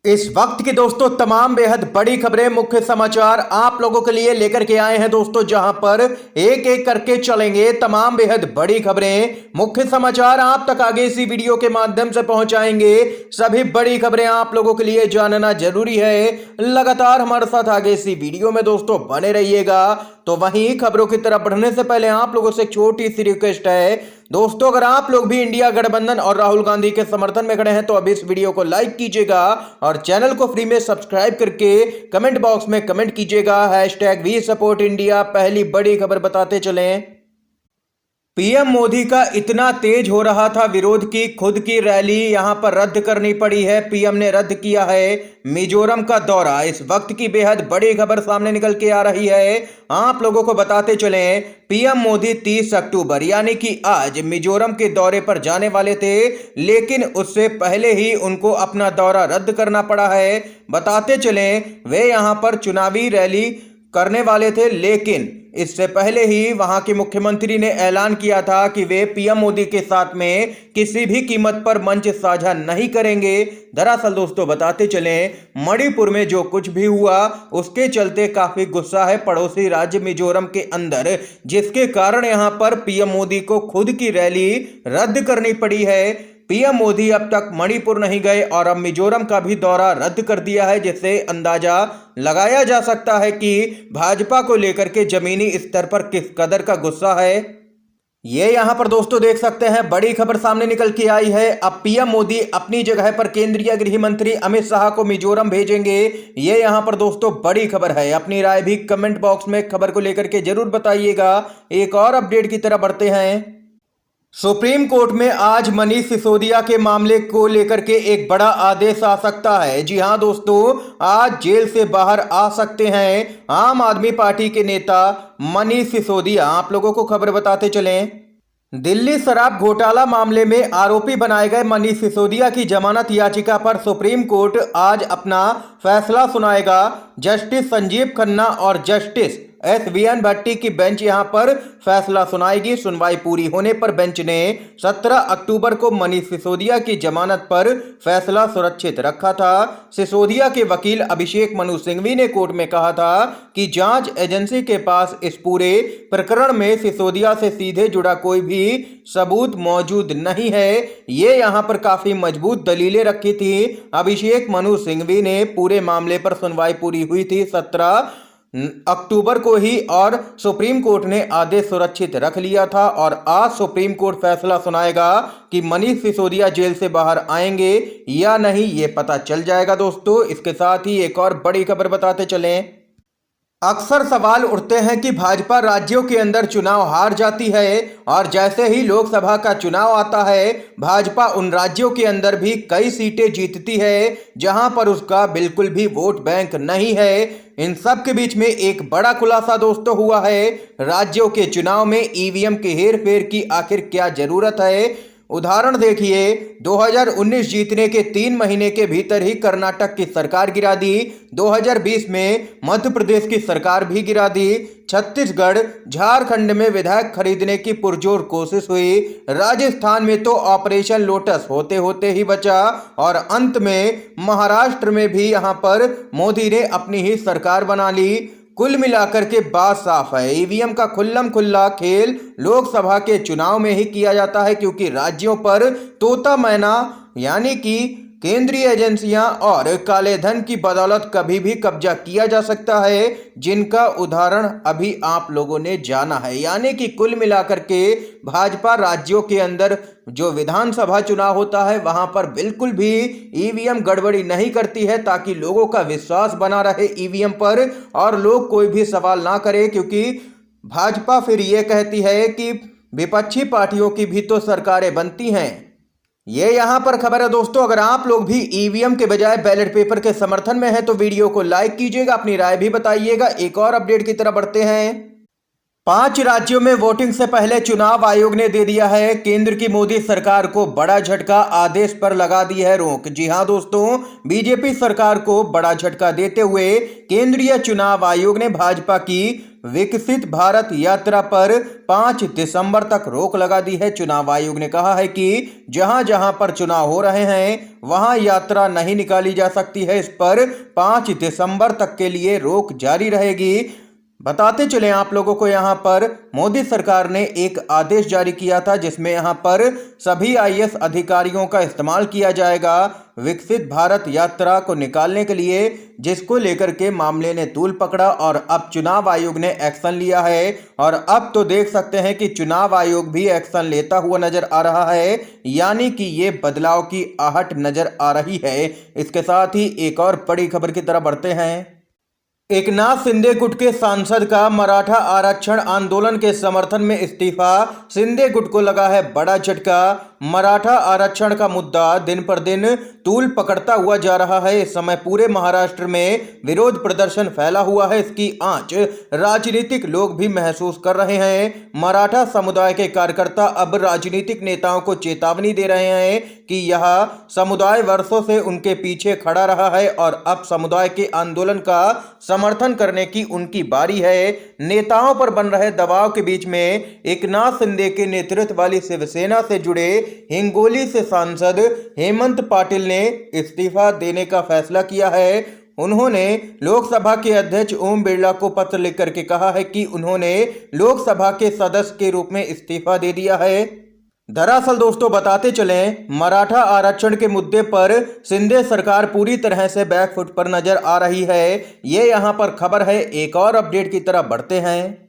इस वक्त की दोस्तों तमाम बेहद बड़ी खबरें, मुख्य समाचार आप लोगों के लिए लेकर के आए हैं दोस्तों, जहां पर एक एक करके चलेंगे तमाम बेहद बड़ी खबरें, मुख्य समाचार आप तक आगे इसी वीडियो के माध्यम से पहुंचाएंगे। सभी बड़ी खबरें आप लोगों के लिए जानना जरूरी है। लगातार हमारे साथ आगे इसी वीडियो में दोस्तों बने रहिएगा। तो वहीं खबरों की तरफ बढ़ने से पहले आप लोगों से एक छोटी सी रिक्वेस्ट है दोस्तों, अगर आप लोग भी इंडिया गठबंधन और राहुल गांधी के समर्थन में खड़े हैं तो अभी इस वीडियो को लाइक कीजिएगा और चैनल को फ्री में सब्सक्राइब करके कमेंट बॉक्स में कमेंट कीजिएगा #वी सपोर्ट इंडिया। पहली बड़ी खबर बताते चलें। पीएम मोदी का इतना तेज हो रहा था विरोध की खुद की रैली यहां पर रद्द करनी पड़ी है। पीएम ने रद्द किया है मिजोरम का दौरा। इस वक्त की बेहद बड़ी खबर सामने निकल के आ रही है, आप लोगों को बताते चलें। पीएम मोदी 30 अक्टूबर यानी कि आज मिजोरम के दौरे पर जाने वाले थे, लेकिन उससे पहले ही उनको अपना दौरा रद्द करना पड़ा है। बताते चलें वे यहां पर चुनावी रैली करने वाले थे, लेकिन इससे पहले ही वहां के मुख्यमंत्री ने ऐलान किया था कि वे पीएम मोदी के साथ में किसी भी कीमत पर मंच साझा नहीं करेंगे। दरअसल दोस्तों बताते चलें, मणिपुर में जो कुछ भी हुआ उसके चलते काफी गुस्सा है पड़ोसी राज्य मिजोरम के अंदर, जिसके कारण यहां पर पीएम मोदी को खुद की रैली रद्द करनी पड़ी है। पीएम मोदी अब तक मणिपुर नहीं गए और अब मिजोरम का भी दौरा रद्द कर दिया है, जिससे अंदाजा लगाया जा सकता है कि भाजपा को लेकर के जमीनी स्तर पर किस कदर का गुस्सा है। ये यहां पर दोस्तों देख सकते हैं, बड़ी खबर सामने निकल के आई है। अब पीएम मोदी अपनी जगह पर केंद्रीय गृह मंत्री अमित शाह को मिजोरम भेजेंगे। ये यहां पर दोस्तों बड़ी खबर है। अपनी राय भी कमेंट बॉक्स में खबर को लेकर के जरूर बताइएगा। एक और अपडेट की तरफ बढ़ते हैं। सुप्रीम कोर्ट में आज मनीष सिसोदिया के मामले को लेकर के एक बड़ा आदेश आ सकता है। जी हां दोस्तों, आज जेल से बाहर आ सकते हैं आम आदमी पार्टी के नेता मनीष सिसोदिया। आप लोगों को खबर बताते चलें, दिल्ली शराब घोटाला मामले में आरोपी बनाए गए मनीष सिसोदिया की जमानत याचिका पर सुप्रीम कोर्ट आज अपना फैसला सुनाएगा। जस्टिस संजीव खन्ना और जस्टिस SVN भट्टी की बेंच यहां पर फैसला सुनाएगी। सुनवाई पूरी होने पर बेंच ने 17 अक्टूबर को मनीष सिसोदिया की जमानत पर फैसला सुरक्षित रखा था। सिसोदिया के वकील अभिषेक मनु सिंघवी ने कोर्ट में कहा था कि जांच एजेंसी के पास इस पूरे प्रकरण में सिसोदिया से सीधे जुड़ा कोई भी सबूत मौजूद नहीं है। ये यहां पर काफी मजबूत दलीलें रखी थी अभिषेक मनु सिंघवी ने। पूरे मामले पर सुनवाई पूरी हुई थी 17 अक्टूबर को ही और सुप्रीम कोर्ट ने आदेश सुरक्षित रख लिया था और आज सुप्रीम कोर्ट फैसला सुनाएगा कि मनीष सिसोदिया जेल से बाहर आएंगे या नहीं, ये पता चल जाएगा दोस्तों। इसके साथ ही एक और बड़ी खबर बताते चलें। अक्सर सवाल उठते हैं कि भाजपा राज्यों के अंदर चुनाव हार जाती है और जैसे ही लोकसभा का चुनाव आता है भाजपा उन राज्यों के अंदर भी कई सीटें जीतती है जहां पर उसका बिल्कुल भी वोट बैंक नहीं है। इन सब के बीच में एक बड़ा खुलासा दोस्तों हुआ है, राज्यों के चुनाव में ईवीएम के हेरफेर की आखिर क्या जरूरत है। उदाहरण देखिए, 2019 जीतने के 3 महीने के भीतर ही कर्नाटक की सरकार गिरा दी, 2020 में मध्य प्रदेश की सरकार भी गिरा दी, छत्तीसगढ़ झारखंड में विधायक खरीदने की पुरजोर कोशिश हुई, राजस्थान में तो ऑपरेशन लोटस होते होते ही बचा और अंत में महाराष्ट्र में भी यहां पर मोदी ने अपनी ही सरकार बना ली। कुल मिलाकर के बात साफ है, ईवीएम का खुल्लम खुल्ला खेल लोकसभा के चुनाव में ही किया जाता है, क्योंकि राज्यों पर तोता मैना यानी कि केंद्रीय एजेंसियां और काले धन की बदौलत कभी भी कब्जा किया जा सकता है, जिनका उदाहरण अभी आप लोगों ने जाना है। यानी कि कुल मिलाकर के भाजपा राज्यों के अंदर जो विधानसभा चुनाव होता है वहां पर बिल्कुल भी ईवीएम गड़बड़ी नहीं करती है, ताकि लोगों का विश्वास बना रहे ईवीएम पर और लोग कोई भी सवाल ना करे, क्योंकि भाजपा फिर ये कहती है कि विपक्षी पार्टियों की भी तो सरकारें बनती हैं। ये यहां पर खबर है दोस्तों। अगर आप लोग भी ईवीएम के बजाय बैलेट पेपर के समर्थन में हैं तो वीडियो को लाइक कीजिएगा, अपनी राय भी बताइएगा। एक और अपडेट की तरफ बढ़ते हैं। 5 राज्यों में वोटिंग से पहले चुनाव आयोग ने दे दिया है केंद्र की मोदी सरकार को बड़ा झटका, आदेश पर लगा दी है रोक। जी हां दोस्तों, बीजेपी सरकार को बड़ा झटका देते हुए केंद्रीय चुनाव आयोग ने भाजपा की विकसित भारत यात्रा पर 5 दिसंबर तक रोक लगा दी है। चुनाव आयोग ने कहा है कि जहां जहां पर चुनाव हो रहे हैं वहां यात्रा नहीं निकाली जा सकती है। इस पर 5 दिसंबर तक के लिए रोक जारी रहेगी। बताते चले आप लोगों को, यहाँ पर मोदी सरकार ने एक आदेश जारी किया था जिसमें यहाँ पर सभी आईएएस अधिकारियों का इस्तेमाल किया जाएगा विकसित भारत यात्रा को निकालने के लिए, जिसको लेकर के मामले ने तूल पकड़ा और अब चुनाव आयोग ने एक्शन लिया है। और अब तो देख सकते हैं कि चुनाव आयोग भी एक्शन लेता हुआ नजर आ रहा है, यानी कि ये बदलाव की आहट नजर आ रही है। इसके साथ ही एक और बड़ी खबर की तरफ बढ़ते हैं। एकनाथ शिंदे गुट के सांसद का मराठा आरक्षण आंदोलन के समर्थन में इस्तीफा। शिंदे गुट को लगा है बड़ा झटका। मराठा आरक्षण का मुद्दा दिन पर दिन तूल पकड़ता हुआ जा रहा है। इस समय पूरे महाराष्ट्र में विरोध प्रदर्शन फैला हुआ है। इसकी आंच राजनीतिक लोग भी महसूस कर रहे हैं। मराठा समुदाय के कार्यकर्ता अब राजनीतिक नेताओं को चेतावनी दे रहे हैं कि यह समुदाय वर्षों से उनके पीछे खड़ा रहा है और अब समुदाय के आंदोलन का समर्थन करने की उनकी बारी है। नेताओं पर बन रहे दबाव के बीच में एकनाथ शिंदे के नेतृत्व वाली शिवसेना से जुड़े हिंगोली से सांसद हेमंत पाटिल ने इस्तीफा देने का फैसला किया है। उन्होंने लोकसभा के अध्यक्ष ओम बिरला को पत्र लिखकर के कहा है कि उन्होंने लोकसभा के सदस्य के रूप में इस्तीफा दे दिया है। दरअसल दोस्तों बताते चलें, मराठा आरक्षण के मुद्दे पर शिंदे सरकार पूरी तरह से बैकफुट पर नजर आ रही है। ये यहां पर खबर है। एक और अपडेट की तरफ बढ़ते हैं।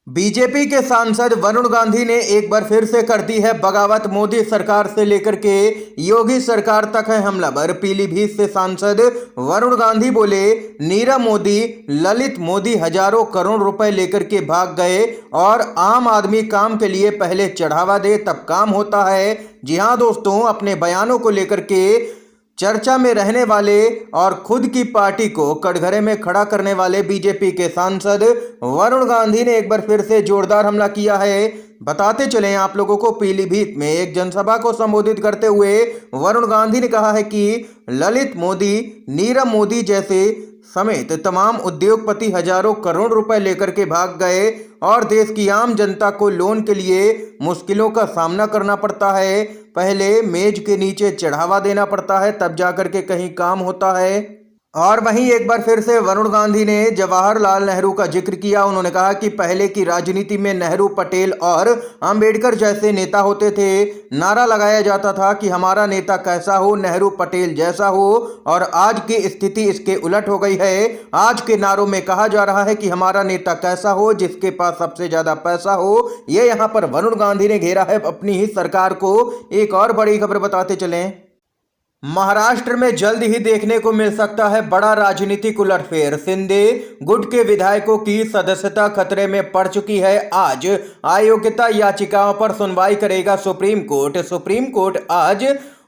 बीजेपी के सांसद वरुण गांधी ने एक बार फिर से कर दी है बगावत। मोदी सरकार से लेकर के योगी सरकार तक है हमलावर। पीलीभीत से सांसद वरुण गांधी बोले, नीरव मोदी, ललित मोदी हजारों करोड़ रुपए लेकर के भाग गए और आम आदमी काम के लिए पहले चढ़ावा दे तब काम होता है। जी हां दोस्तों, अपने बयानों को लेकर के चर्चा में रहने वाले और खुद की पार्टी को कटघरे में खड़ा करने वाले बीजेपी के सांसद वरुण गांधी ने एक बार फिर से जोरदार हमला किया है। बताते चलें आप लोगों को, पीलीभीत में एक जनसभा को संबोधित करते हुए वरुण गांधी ने कहा है कि ललित मोदी, नीरव मोदी जैसे समेत तमाम उद्योगपति हजारों करोड़ रुपए लेकर के भाग गए और देश की आम जनता को लोन के लिए मुश्किलों का सामना करना पड़ता है। पहले मेज के नीचे चढ़ावा देना पड़ता है, तब जाकर के कहीं काम होता है। और वहीं एक बार फिर से वरुण गांधी ने जवाहरलाल नेहरू का जिक्र किया। उन्होंने कहा कि पहले की राजनीति में नेहरू, पटेल और अंबेडकर जैसे नेता होते थे। नारा लगाया जाता था कि हमारा नेता कैसा हो, नेहरू पटेल जैसा हो। और आज की स्थिति इसके उलट हो गई है। आज के नारों में कहा जा रहा है कि हमारा नेता कैसा हो, जिसके पास सबसे ज्यादा पैसा हो। ये यहाँ पर वरुण गांधी ने घेरा है अपनी ही सरकार को। एक और बड़ी खबर बताते चलें। महाराष्ट्र में जल्द ही देखने को मिल सकता है बड़ा राजनीतिक उलटफेर। शिंदे गुट के विधायकों की सदस्यता खतरे में पड़ चुकी है। आज अयोग्यता याचिकाओं पर सुनवाई करेगा सुप्रीम कोर्ट। सुप्रीम कोर्ट आज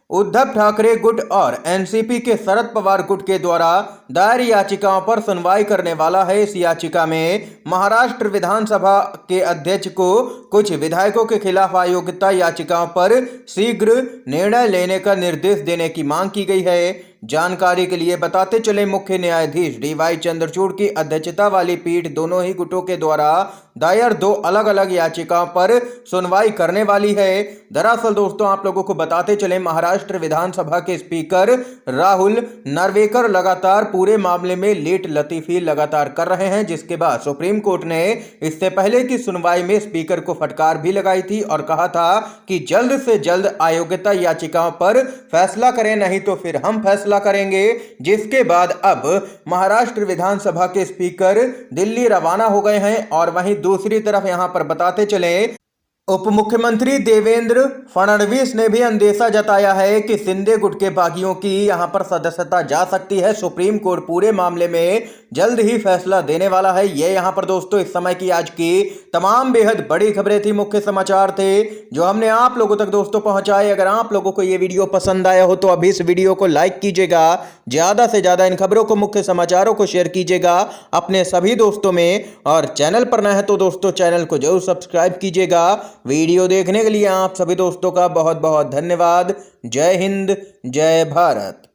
उद्धव ठाकरे गुट और एनसीपी के शरद पवार गुट के द्वारा दायर याचिकाओं पर सुनवाई करने वाला है। इस याचिका में महाराष्ट्र विधानसभा के अध्यक्ष को कुछ विधायकों के खिलाफ अयोग्यता याचिकाओं पर शीघ्र निर्णय लेने का निर्देश देने की मांग की गई है। जानकारी के लिए बताते चले, मुख्य न्यायाधीश डीवाई चंद्रचूड़ की अध्यक्षता वाली पीठ दोनों ही गुटों के द्वारा दायर 2 अलग अलग याचिकाओं पर सुनवाई करने वाली है। दरअसल दोस्तों आप लोगों को बताते चले, महाराष्ट्र विधानसभा के स्पीकर राहुल नार्वेकर लगातार पूरे मामले में लेट लतीफी लगातार कर रहे हैं, जिसके बाद सुप्रीम कोर्ट ने इससे पहले की सुनवाई में स्पीकर को फटकार भी लगाई थी और कहा था कि जल्द से जल्द अयोग्यता याचिकाओं पर फैसला करें, नहीं तो फिर हम फैसला करेंगे। जिसके बाद अब महाराष्ट्र विधानसभा के स्पीकर दिल्ली रवाना हो गए हैं। और वहीं दूसरी तरफ यहां पर बताते चले, उप मुख्यमंत्री देवेंद्र फडणवीस ने भी अंदेशा जताया है कि शिंदे गुट के बागियों की यहां पर सदस्यता जा सकती है। सुप्रीम कोर्ट पूरे मामले में जल्द ही फैसला देने वाला है। ये यहां पर दोस्तों इस समय की आज की तमाम बेहद बड़ी खबरें थी, मुख्य समाचार थे जो हमने आप लोगों तक दोस्तों पहुंचाए। अगर आप लोगों को ये वीडियो पसंद आया हो तो अभी इस वीडियो को लाइक कीजिएगा, ज्यादा से ज्यादा इन खबरों को, मुख्य समाचारों को शेयर कीजिएगा अपने सभी दोस्तों में, और चैनल पर नए हैं तो दोस्तों चैनल को जरूर सब्सक्राइब कीजिएगा। वीडियो देखने के लिए आप सभी दोस्तों का बहुत बहुत धन्यवाद। जय हिंद, जय भारत।